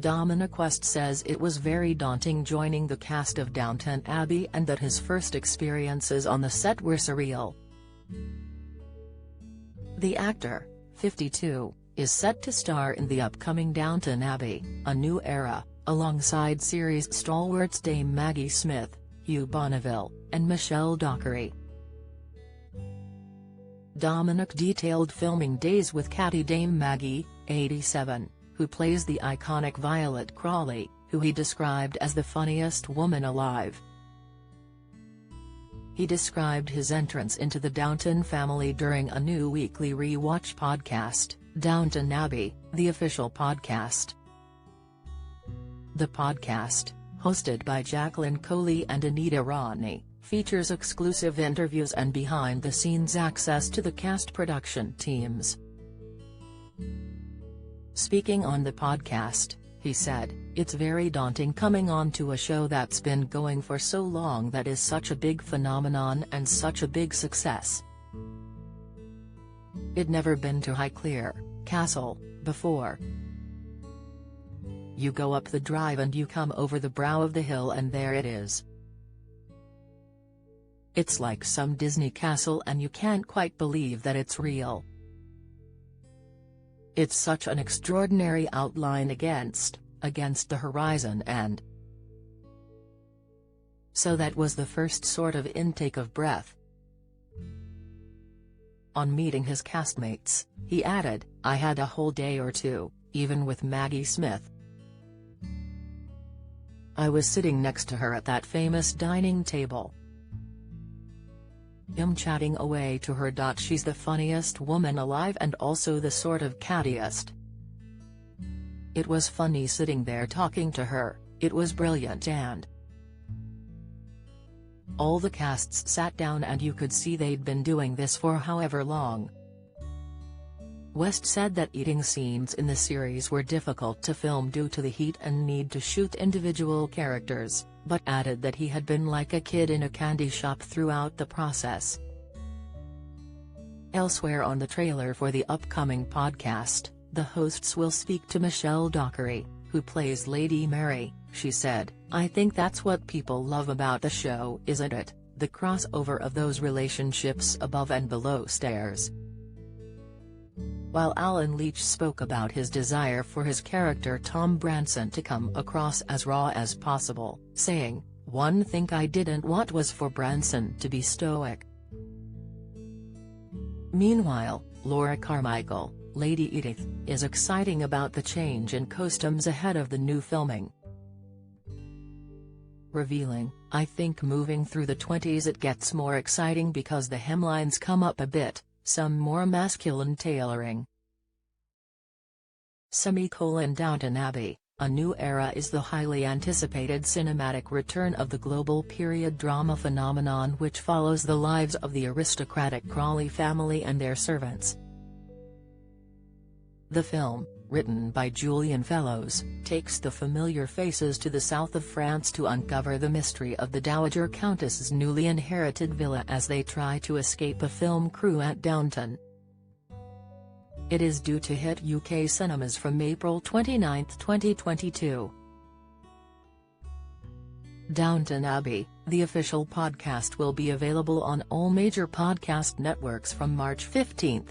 Dominic West says it was very daunting joining the cast of Downton Abbey and that his first experiences on the set were surreal. The actor, 52, is set to star in the upcoming Downton Abbey, A New Era, alongside series stalwarts Dame Maggie Smith, Hugh Bonneville, and Michelle Dockery. Dominic detailed filming days with catty Dame Maggie, 87, who plays the iconic Violet Crawley, who he described as the funniest woman alive. He described his entrance into the Downton family during a new weekly rewatch podcast, Downton Abbey, the official podcast. The podcast, hosted by Jacqueline Coley and Anita Roney, features exclusive interviews and behind-the-scenes access to the cast production teams. Speaking on the podcast, he said, "It's very daunting coming on to a show that's been going for so long, that is such a big phenomenon and such a big success. I'd never been to Highclere Castle before. You go up the drive and you come over the brow of the hill and there it is. It's like some Disney castle and you can't quite believe that it's real. It's such an extraordinary outline against the horizon, and so that was the first sort of intake of breath." On meeting his castmates, he added, "I had a whole day or two, even with Maggie Smith. I was sitting next to her at that famous dining table. I'm chatting away to her. She's the funniest woman alive and also the sort of cattiest. It was funny sitting there talking to her, it was brilliant, and all the casts sat down and you could see they'd been doing this for however long." West said that eating scenes in the series were difficult to film due to the heat and need to shoot individual characters, but added that he had been like a kid in a candy shop throughout the process. Elsewhere on the trailer for the upcoming podcast, the hosts will speak to Michelle Dockery, who plays Lady Mary. She said, "I think that's what people love about the show, isn't it, the crossover of those relationships above and below stairs." While Alan Leach spoke about his desire for his character Tom Branson to come across as raw as possible, saying, "One thing I didn't want was for Branson to be stoic." Meanwhile, Laura Carmichael, Lady Edith, is excited about the change in costumes ahead of the new filming. Revealing, "I think moving through the 20s it gets more exciting because the hemlines come up a bit, some more masculine tailoring." Downton Abbey, A New Era is the highly anticipated cinematic return of the global period drama phenomenon which follows the lives of the aristocratic Crawley family and their servants. The film, written by Julian Fellows, takes the familiar faces to the south of France to uncover the mystery of the Dowager Countess's newly inherited villa as they try to escape a film crew at Downton. It is due to hit UK cinemas from April 29, 2022. Downton Abbey, the official podcast, will be available on all major podcast networks from March 15.